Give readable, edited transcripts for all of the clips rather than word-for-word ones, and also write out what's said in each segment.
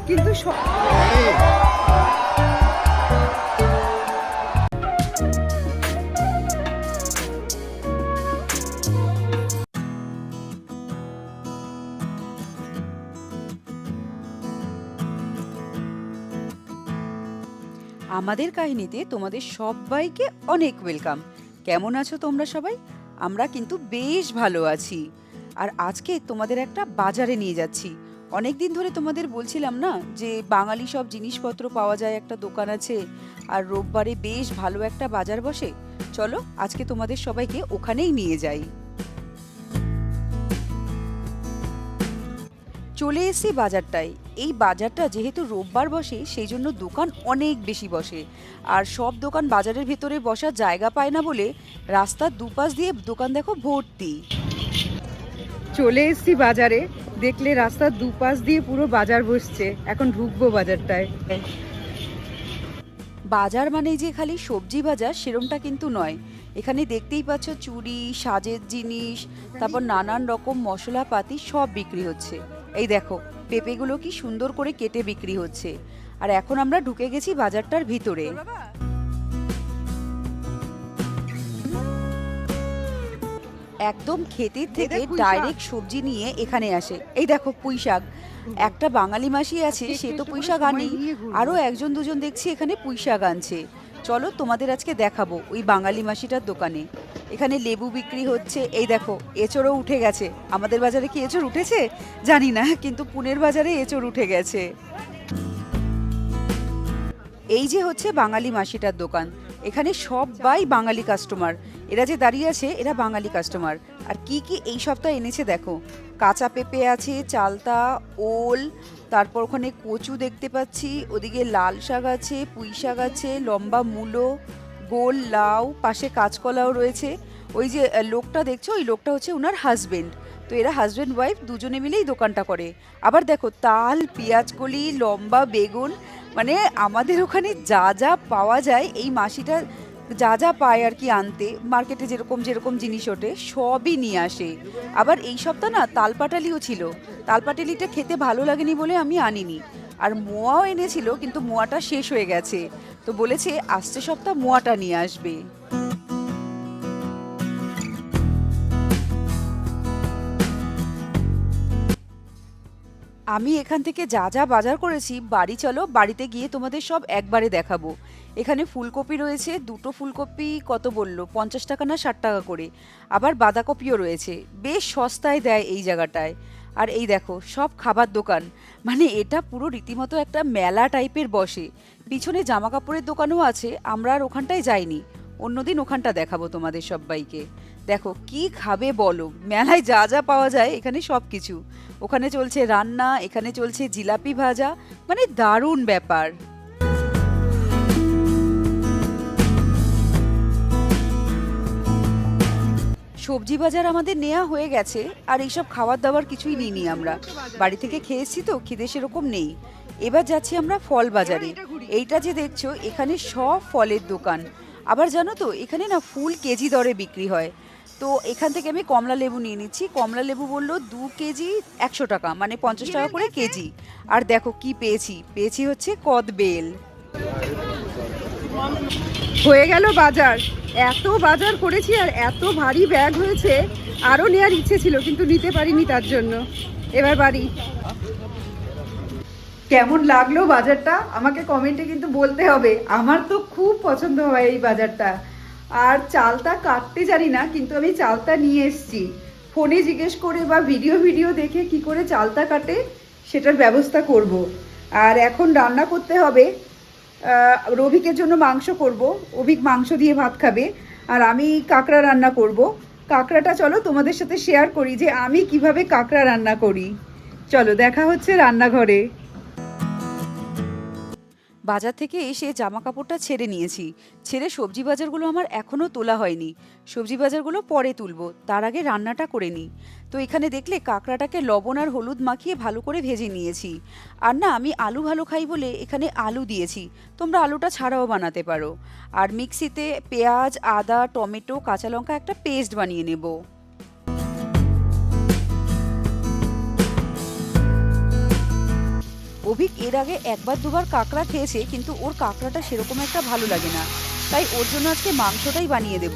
কিন্তু আমাদের কাহিনীতে তোমাদের সবাইকে অনেক ওয়েলকাম। কেমন আছো তোমরা সবাই? আমরা কিন্তু বেশ ভালো আছি। আর আজকে তোমাদের একটা বাজারে নিয়ে যাচ্ছি। অনেক দিন ধরে তোমাদের বলছিলাম না যে বাঙালি সব জিনিসপত্র পাওয়া যায়, একটা দোকান আছে, আর রোববারে বেশ ভালো একটা বাজার বসে। চলো আজকে তোমাদের সবাইকে ওখানেই নিয়ে যাই। চলে এসেছি বাজারটায়। এই বাজারটা যেহেতু রোববার বসে সেই জন্য দোকান অনেক বেশি বসে, আর সব দোকান বাজারের ভেতরে বসার জায়গা পায় না বলে রাস্তার দুপাশ দিয়ে দোকান দেখো ভর্তি। চলে এসেছি বাজারে, দেখলে রাস্তার দুপাশ দিয়ে পুরো বাজার বসছে। এখন ঢুকবো বাজারটায়। বাজার মানে যে খালি সবজি বাজার সেরমটা কিন্তু নয়। এখানে দেখতেই পাচ্ছ চুড়ি, সাজের জিনিস, তারপর নানান রকম মশলাপাতি সব বিক্রি হচ্ছে। এই দেখো পেঁপেগুলো কি সুন্দর করে কেটে বিক্রি হচ্ছে। আর এখন আমরা ঢুকে গেছি বাজারটার ভিতরে। একদম ক্ষেতের থেকে ডাইরেক্ট সবজি নিয়ে এখানে আসে। এই দেখো পুঁই শাক, একটা বাঙালি মাসি আছে, সে তো পুঁই শাক আনেই, আরও একজন দুজন দেখছি এখানে পুঁই শাক আনছে। চলো তোমাদের আজকে দেখাবো ওই বাঙালি মাসিটার দোকানে। এখানে লেবু বিক্রি হচ্ছে। এই দেখো এঁচড়ও উঠে গেছে। আমাদের বাজারে কি এঁচড় উঠেছে জানি না, কিন্তু পুনের বাজারে এঁচড় উঠে গেছে। এই যে হচ্ছে বাঙালি মাসিটার দোকান। এখানে সবাই বাঙালি কাস্টমার। এরা যে দাঁড়িয়ে আছে এরা বাঙালি কাস্টমার। আর কি কি এই সপ্তাহ এনেছে দেখো, কাঁচা পেঁপে আছে, চালতা, ওল, তারপর ওখানে কচু দেখতে পাচ্ছি, ওদিকে লাল শাক আছে, পুঁই শাক আছে, লম্বা মূলো, গোল লাউ, পাশে কাঁচকলাও রয়েছে। ওই যে লোকটা দেখছো, ওই লোকটা হচ্ছে ওনার হাজবেন্ড। তো এরা হাজব্যান্ড ওয়াইফ দুজনে মিলেই দোকানটা করে। আবার দেখো তাল, পেঁয়াজকলি, লম্বা বেগুন, মানে আমাদের ওখানে যা যা পাওয়া যায় এই মাসিটা যা যা পায় আর কি আনতে, মার্কেটে যেরকম যেরকম জিনিস ওঠে সবই নিয়ে আসে। আবার এই সপ্তাহ না তালপাটালিও ছিল। তালপাটালিটা খেতে ভালো লাগেনি বলে আমি আনিনি। আর মোয়াও এনেছিল, কিন্তু মোয়াটা শেষ হয়ে গেছে। তো বলেছে আসছে সপ্তাহ মোয়াটা নিয়ে আসবে। আমি এখান থেকে যা যা বাজার করেছি বাড়ি চলো, বাড়িতে গিয়ে তোমাদের সব একবারে দেখাবো। এখানে ফুলকপি রয়েছে, দুটো ফুলকপি কত বললো, 50 টাকা না 60 টাকা করে। আবার বাঁধাকপিও রয়েছে, বেশ সস্তায় দেয় এই জায়গাটায়। আর এই দেখো সব খাবার দোকান, মানে এটা পুরো রীতিমতো একটা মেলা টাইপের বসে। পিছনে জামা কাপড়ের দোকানও আছে, আমরা আর ওখানটায় যাইনি, অন্যদিন ওখানটা দেখাবো তোমাদের সবাইকে। দেখো কি খাবে বলো, মেলায় যা যা পাওয়া যায় এখানে সব কিছু। ওখানে চলছে রান্না, এখানে চলছে জিলাপি ভাজা, মানে দারুণ ব্যাপার। সবজি বাজার আমাদের নেওয়া হয়ে গেছে, আর এইসব খাবার দাবার কিছুই নিইনি আমরা। বাড়ি থেকে খেয়েছি তো, খিদে সেরকম নেই। এবার যাচ্ছি আমরা ফল বাজারে। এইটা যে দেখছো এখানে সব ফলের দোকান। আবার জানো তো এখানে না ফুল কেজি দরে বিক্রি হয়। তো এখান থেকে আমি কমলা লেবু নিয়ে নিচ্ছি। কমলা লেবু বললো 2 কেজি 100 টাকা, মানে 50 টাকা করে কেজি। আর দেখো কি পেয়েছি, পেয়েছি হচ্ছে কদবেল। হয়ে গেল বাজার। এত বাজার করেছি আর এত ভারী ব্যাগ হয়েছে, আরও নেওয়ার ইচ্ছে ছিল কিন্তু নিতে পারিনি, তার জন্য এবার বাড়ি। কেমন লাগলো বাজারটা আমাকে কমেন্টে কিন্তু বলতে হবে। আমার তো খুব পছন্দ হয় এই বাজারটা। আর চালটা কাটতে জানি না, কিন্তু আমি চালটা নিয়ে এসেছি। ফোনে জিজ্ঞেস করে বা ভিডিও দেখে কি করে চালটা কাটে সেটার ব্যবস্থা করব। আর এখন রান্না করতে হবে, রবিকের জন্য মাংস করব। অভিক মাংস দিয়ে ভাত খাবে, আর আমি কাঁকড়া রান্না করব। কাঁকড়াটা চলো তোমাদের সাথে শেয়ার করি যে আমি কিভাবে কাঁকড়া রান্না করি। চলো দেখা হচ্ছে রান্নাঘরে। বাজার থেকে এসে জামা কাপড়টা ছেড়ে নিয়েছি, ছেড়ে সবজি বাজারগুলো আমার এখনও তোলা হয়নি। সবজি বাজারগুলো পরে তুলবো, তার আগে রান্নাটা করে নিই। তো এখানে দেখলে কাঁকড়াটাকে লবণ আর হলুদ মাখিয়ে ভালো করে ভেজে নিয়েছি। আর না, আমি আলু ভালো খাই বলে এখানে আলু দিয়েছি, তোমরা আলুটা ছাড়াও বানাতে পারো। আর মিক্সিতে পেঁয়াজ, আদা, টমেটো, কাঁচা লঙ্কা একটা পেস্ট বানিয়ে নেব। অভিক এর আগে একবার দুবার কাঁকড়া খেয়েছে, কিন্তু ওর কাঁকড়াটা সেরকম একটা ভালো লাগে না, তাই ওর জন্য আজকে মাংসটাই বানিয়ে দেব।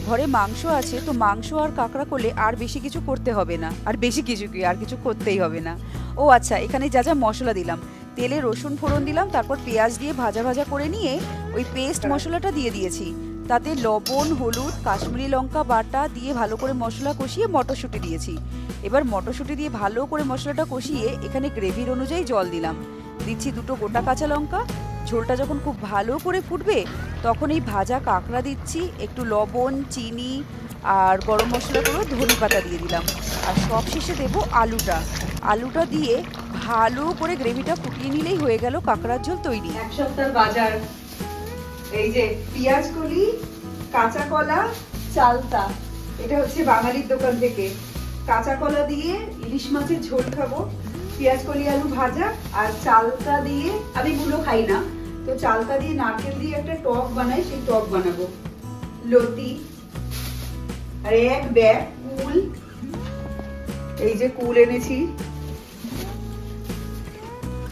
ঘরে মাংস আছে, তো মাংস আর কাঁকড়া করলে আর বেশি কিছু করতে হবে না, আর বেশি কিছু কি আর কিছু করতেই হবে না। ও আচ্ছা, এখানে যা যা মশলা দিলাম, তেলে রসুন ফোড়ন দিলাম, তারপর পেঁয়াজ দিয়ে ভাজা ভাজা করে নিয়ে ওই পেস্ট মশলাটা দিয়ে দিয়েছি। তাতে লবণ, হলুদ, কাশ্মীরি লঙ্কা বাটা দিয়ে ভালো করে মশলা কষিয়ে মটরশুঁটি দিয়েছি। এবার মটরশুঁটি দিয়ে ভালো করে মশলাটা কষিয়ে এখানে গ্রেভির অনুযায়ী জল দিলাম, দিচ্ছি 2টো গোটা কাঁচা লঙ্কা। ঝোলটা যখন খুব ভালো করে ফুটবে তখন এই ভাজা কাঁকড়া দিচ্ছি, একটু লবণ, চিনি আর গরম মশলাগুলো, ধনে পাতা দিয়ে দিলাম। আর সব শেষে দেবো আলুটা দিয়ে ভালো করে গ্রেভিটা ফুটিয়ে নিলেই হয়ে গেল কাঁকড়ার ঝোল তৈরি। এক সপ্তাহ বাজার, এই যে পেঁয়াজ কলি, কাঁচা কলা, চালতা, এটা হচ্ছে বাঙালির দোকান থেকে। কাঁচা কলা দিয়ে ইলিশ মাছের ঝোল খাবো, পেঁয়াজ কলি আলু ভাজা, আর চালতা দিয়ে, আমি গুলো খাই না, তো চালতা দিয়ে নারকেল দিয়ে একটা টক বানাই, সেই টক বানাবো। লতি, আর এক ব্যাগ কুল, এই যে কুল এনেছি,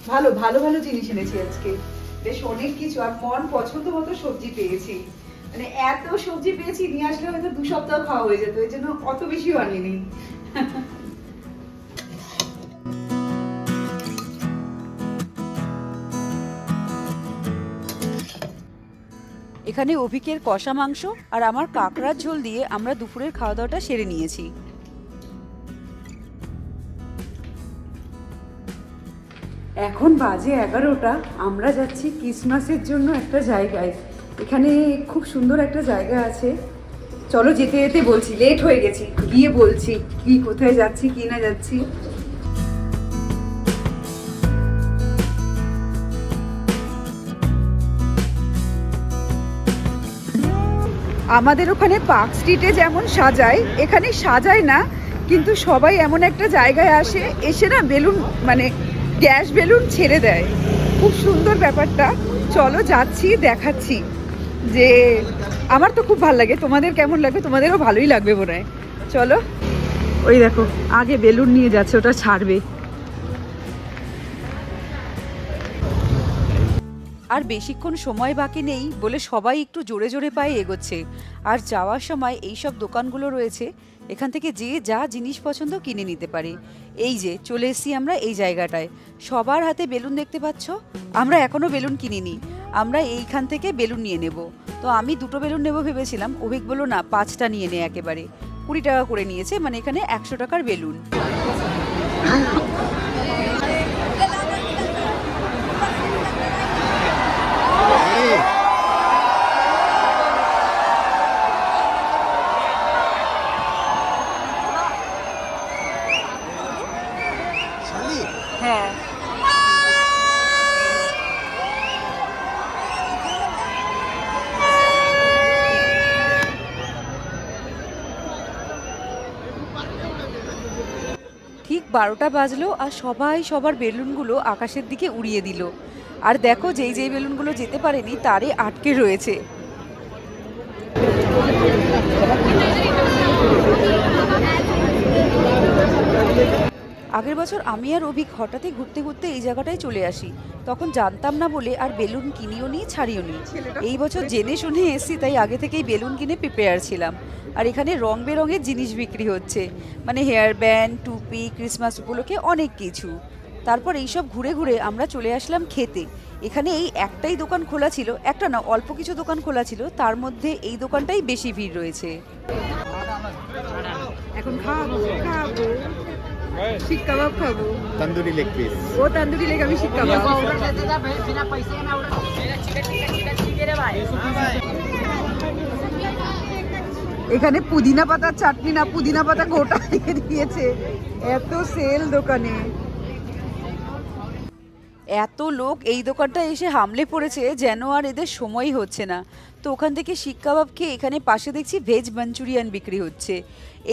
ভালো ভালো ভালো জিনিস এনেছি আজকে, বেশ অনেক কিছু। আর মন পছন্দ মতো সবজি পেয়েছি, মানে এত সবজি পেয়েছি, নিয়ে আসলে হয়তো 2 সপ্তাহ খাওয়া হয়ে যেত, এই জন্য অত বেশি বানিয়ে। এখানে অভিকের কষা মাংস আর আমার কাঁকড়ার ঝোল দিয়ে আমরা দুপুরের খাওয়া দাওয়াটা সেরে নিয়েছি। এখন বাজে 11টা, আমরা যাচ্ছি ক্রিসমাসের জন্য একটা জায়গায়। এখানে খুব সুন্দর একটা জায়গা আছে, চলো যেতে যেতে বলছি, লেট হয়ে গেছি, গিয়ে বলছি কি কোথায় যাচ্ছি কি না যাচ্ছি। আমাদের ওখানে পার্ক স্ট্রিটে যেমন সাজায়, এখানে সাজায় না, কিন্তু সবাই এমন একটা জায়গায় আসে, এসে না বেলুন, মানে গ্যাস বেলুন ছেড়ে দেয়, খুব সুন্দর ব্যাপারটা। চলো যাচ্ছি, দেখাচ্ছি। যে আমার তো খুব ভালো লাগে, তোমাদের কেমন লাগবে? তোমাদেরও ভালোই লাগবে মনে হয়। চলো, ওই দেখো আগে বেলুন নিয়ে যাচ্ছে, ওটা ছাড়বে। আর বেশিক্ষণ সময় বাকি নেই বলে সবাই একটু জোরে জোরে পায়ে এগোচ্ছে। আর যাওয়ার সময় এই সব দোকানগুলো রয়েছে, এখান থেকে যে যা জিনিস পছন্দ কিনে নিতে পারে। এই যে চলে এসেছি আমরা এই জায়গাটায়, সবার হাতে বেলুন দেখতে পাচ্ছ। আমরা এখনো বেলুন কিনিনি, আমরা এইখান থেকে বেলুন নিয়ে নেব। তো আমি 2টো বেলুন নেব ভেবেছিলাম, অভিক বলল না 5টা নিয়ে নে, একেবারে 20 টাকা করে নিয়েছে, মানে এখানে 100 টাকার বেলুন। হ্যাঁ, ঠিক 12টা বাজলো আর সবাই সবার বেলুনগুলো আকাশের দিকে উড়িয়ে দিল। আর দেখো যেই যেই বেলুনগুলো যেতে পারেনি তারে আটকে রয়েছে। আগের বছর আমি আর অভিক হঠাৎই ঘুরতে ঘুরতে এই জায়গাটায় চলে আসি, তখন জানতাম না বলে আর বেলুন কিনিও নি ছাড়িও নি। এই বছর জেনে শুনে এসছি, তাই আগে থেকেই বেলুন কিনে প্রিপেয়ার ছিলাম। আর এখানে রং বেরঙের জিনিস বিক্রি হচ্ছে, মানে হেয়ার ব্যান্ড, টুপি, ক্রিসমাস উপলক্ষে অনেক কিছু। তারপর এইসব ঘুরে ঘুরে আমরা চলে আসলাম খেতে। এখানে এই একটাই দোকান খোলা ছিল, একটা না অল্প কিছু দোকান খোলা ছিল, তার মধ্যে এই দোকানটাই বেশি ভিড় রয়েছে। এখন খাবো শিক কাবাব, খাবো তন্দুরি লেগ পিস, ও তন্দুরি লেগ, আমি শিক কাবাব। এখানে পুদিনা পাতার চাটনি না, পুদিনা পাতা গোটা দিয়ে দিয়েছে, এত সেল দোকানে। এত লোক এই দোকানটা এসে হামলে পড়েছে যেন আর এদের সময়ই হচ্ছে না। তো ওখান থেকে শিক কাবাব খেয়ে এখানে পাশে দেখছি ভেজ মাঞ্চুরিয়ান বিক্রি হচ্ছে।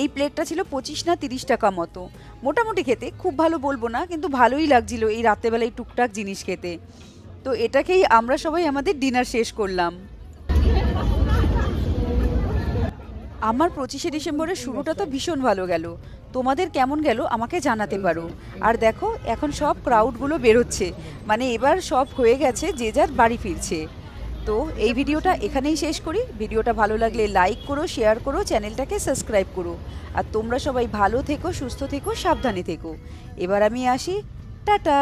এই প্লেটটা ছিল 25 না 30 টাকা মতো। মোটামুটি খেতে, খুব ভালো বলবো না, কিন্তু ভালোই লাগছিল এই রাত্রেবেলায় টুকটাক জিনিস খেতে। তো এটাকেই আমরা সবাই আমাদের ডিনার শেষ করলাম। আমার 25শে ডিসেম্বরের শুরুটা তো ভীষণ ভালো গেল। তোমাদের কেমন গেল আমাকে জানাতে পারো। আর দেখো এখন সব ক্রাউডগুলো বেরোচ্ছে, মানে এবার সব হয়ে গেছে, যে যার বাড়ি ফিরছে। তো এই ভিডিওটা এখানেই শেষ করি। ভিডিওটা ভালো লাগলে লাইক করো, শেয়ার করো, চ্যানেলটাকে সাবস্ক্রাইব করো। আর তোমরা সবাই ভালো থেকো, সুস্থ থেকো, সাবধানে থেকো। এবার আমি আসি। টাটা।